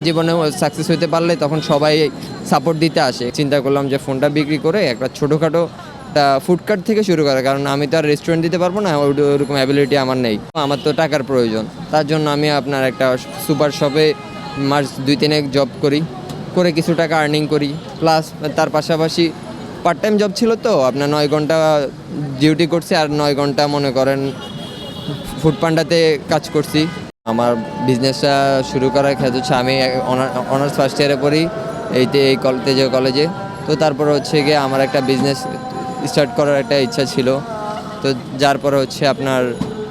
জীবনে সাকসেস হতে পারলে তখন সবাই সাপোর্ট দিতে আসে। চিন্তা করলাম যে ফোনটা বিক্রি করে একটা ছোটোখাটো একটা ফুডকার্ট থেকে শুরু করা, কারণ আমি তো আর রেস্টুরেন্ট দিতে পারবো না, ওরকম অ্যাবিলিটি আমার নেই। আমার তো টাকার প্রয়োজন, তার জন্য আমি আপনার একটা সুপার শপে মাস 2-3 জব করি, করে কিছু টাকা আর্নিং করি, প্লাস তার পাশাপাশি পার্ট টাইম জব ছিল, তো আপনার 9 ঘন্টা ডিউটি করছি আর 9 ঘন্টা মনে করেন ফুড পান্ডাতে কাজ করছি। আমার বিজনেসটা শুরু করার ক্ষেত্রে হচ্ছে আমি অনার্স ফার্স্ট ইয়ারে পড়ি এই কলেজে। তো তারপর হচ্ছে গিয়ে আমার একটা বিজনেস স্টার্ট করার একটা ইচ্ছা ছিল। তো যার পরে হচ্ছে আপনার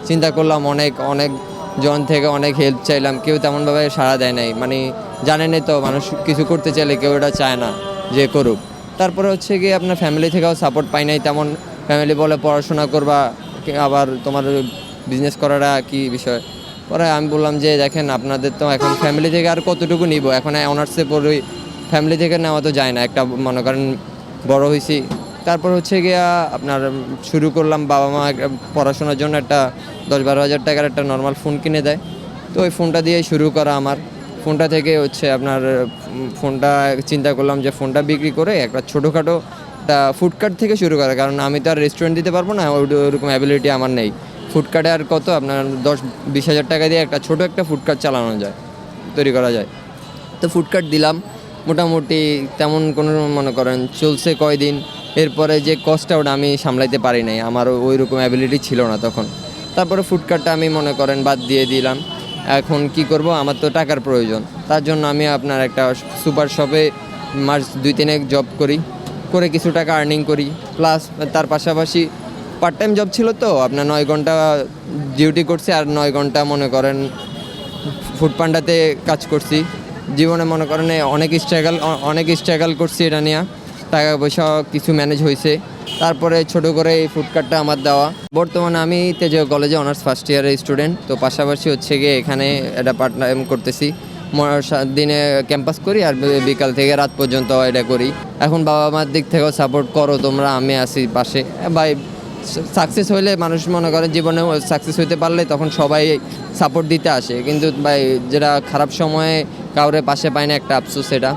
চিন্তা করলাম, অনেক জন থেকে অনেক হেল্প চাইলাম, কেউ তেমনভাবে সাড়া দেয় নাই। মানে জানেনই তো, মানুষ কিছু করতে চাইলে কেউ এটা চায় না যে করুক। তারপরে হচ্ছে গিয়ে আপনার ফ্যামিলি থেকেও সাপোর্ট পাই নাই তেমন। ফ্যামিলি বলে পড়াশোনা করবা, আবার তোমার বিজনেস করাটা কি বিষয়। পরে আমি বললাম যে দেখেন, আপনাদের তো এখন ফ্যামিলি থেকে আর কতটুকু নিব, এখন অনার্সে পড়ি, ফ্যামিলি থেকে নেওয়া তো যায় না, একটা মনে করেন বড় হয়েছি। তারপর হচ্ছে গিয়া আপনার শুরু করলাম, বাবা মা পড়াশোনার জন্য একটা 10-12 হাজার টাকার একটা নর্মাল ফোন কিনে দেয়। তো ওই ফোনটা দিয়েই শুরু করা আমার। ফোনটা থেকে হচ্ছে আপনার ফোনটা চিন্তা করলাম যে ফোনটা বিক্রি করে একটা ছোটোখাটো একটা ফুডকার্ট থেকে শুরু করা, কারণ আমি তো আর রেস্টুরেন্ট দিতে পারবো না, ওরকম অ্যাবিলিটি আমার নেই। ফুডকার্টে আর কত আপনার 10-20 হাজার টাকা দিয়ে একটা ছোটো একটা ফুডকার্ট চালানো যায়, তৈরি করা যায়। তো ফুডকার্ট দিলাম, মোটামুটি তেমন কোনো মনে করেন চলছে কয়দিন। এরপরে যে কস্টটা ওটা আমি সামলাইতে পারি নাই, আমার ওই রকম অ্যাবিলিটি ছিল না তখন। তারপরে ফুডকার্টটা আমি মনে করেন বাদ দিয়ে দিলাম। এখন কি করব, আমার তো টাকার প্রয়োজন, তার জন্য আমি আপনার একটা সুপার শপে মাস 2-3 জব করি, করে কিছু টাকা আর্নিং করি, প্লাস তার পাশাপাশি পার্ট টাইম জব ছিল, তো আপনার 9 ঘন্টা ডিউটি করছি আর 9 ঘন্টা মনে করেন ফুড পান্ডাতে কাজ করছি। জীবনে মনে করেন অনেক স্ট্রাগল করছি এটা নিয়ে, টাকা পয়সা কিছু ম্যানেজ হয়েছে। তারপরে ছোট করে এই ফুডকার্টটা আমার দেওয়া। বর্তমানে আমি তেজগাঁও কলেজে অনার্স ফার্স্ট ইয়ারের স্টুডেন্ট। তো পাশাপাশি হচ্ছে গিয়ে এখানে এটা পার্ট টাইম করতেছি, দিনে ক্যাম্পাস করি আর বিকাল থেকে রাত পর্যন্ত এটা করি। এখন বাবা মার দিক থেকেও সাপোর্ট করো তোমরা, আমি আছি পাশে। ভাই সাকসেস হইলে মানুষ মনে করেন জীবনে সাকসেস হইতে পারলে তখন সবাই সাপোর্ট দিতে আসে, কিন্তু ভাই যেটা খারাপ সময়ে কাউরে পাশে পায় না, একটা আফসোস। সেটা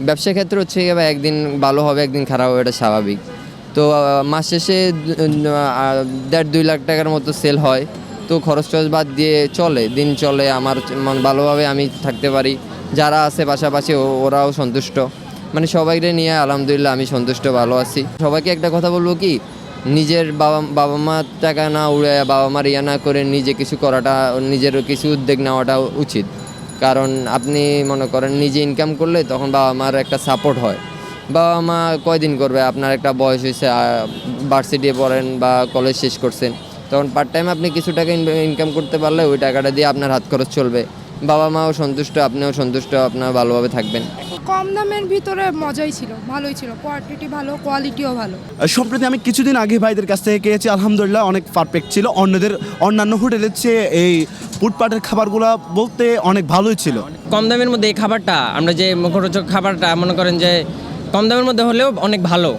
ব্যবসার ক্ষেত্রে হচ্ছে গিয়ে ভাই একদিন ভালো হবে একদিন খারাপ হবে, এটা স্বাভাবিক। তো মাস শেষে 1.5-2 লাখ টাকার মতো সেল হয়। তো খরচ টরচ বাদ দিয়ে দিন চলে আমার, ভালোভাবে আমি থাকতে পারি। যারা আছে পাশাপাশি ওরাও সন্তুষ্ট, মানে সবাইকে নিয়ে আলহামদুলিল্লাহ আমি সন্তুষ্ট, ভালো আছি। সবাইকে একটা কথা বলবো কি, নিজের বাবা মার টাকা না উড়ে, বাবা মার ইয়া না করে নিজে কিছু করাটা, নিজের কিছু উদ্যোগ নেওয়াটা উচিত। কারণ আপনি মনে করেন নিজে ইনকাম করলে তখন বাবা মার একটা সাপোর্ট হয়। বাবা মা কয়দিন করবে, আপনার একটা বয়স হয়েছে, ভার্সিটি পড়েন বা কলেজ শেষ করছেন, তখন পার্ট টাইম আপনি কিছু টাকা ইনকাম করতে পারলে ওই টাকাটা দিয়ে আপনার হাত খরচ চলবে। বাবা মাও সন্তুষ্ট, আপনিও সন্তুষ্ট, আপনার ভালোভাবে থাকবেন। কম দামের ভিতরে মজাই ছিল, ভালোই ছিল, কোয়ান্টিটি ভালো, কোয়ালিটিও ভালো। সম্প্রতি আমি কিছুদিন আগে ভাইদের কাছ থেকে খেয়েছি, আলহামদুলিল্লাহ অনেক পারফেক্ট ছিল। অন্যান্য হোটেলের চেয়ে এই ফুডপার্টের খাবারগুলো বলতে অনেক ভালোই ছিল। কম দামের মধ্যে এই খাবারটা, আমরা যে মুখরোচক খাবারটা মনে করেন যে কম দামের মধ্যে হলেও অনেক ভালো।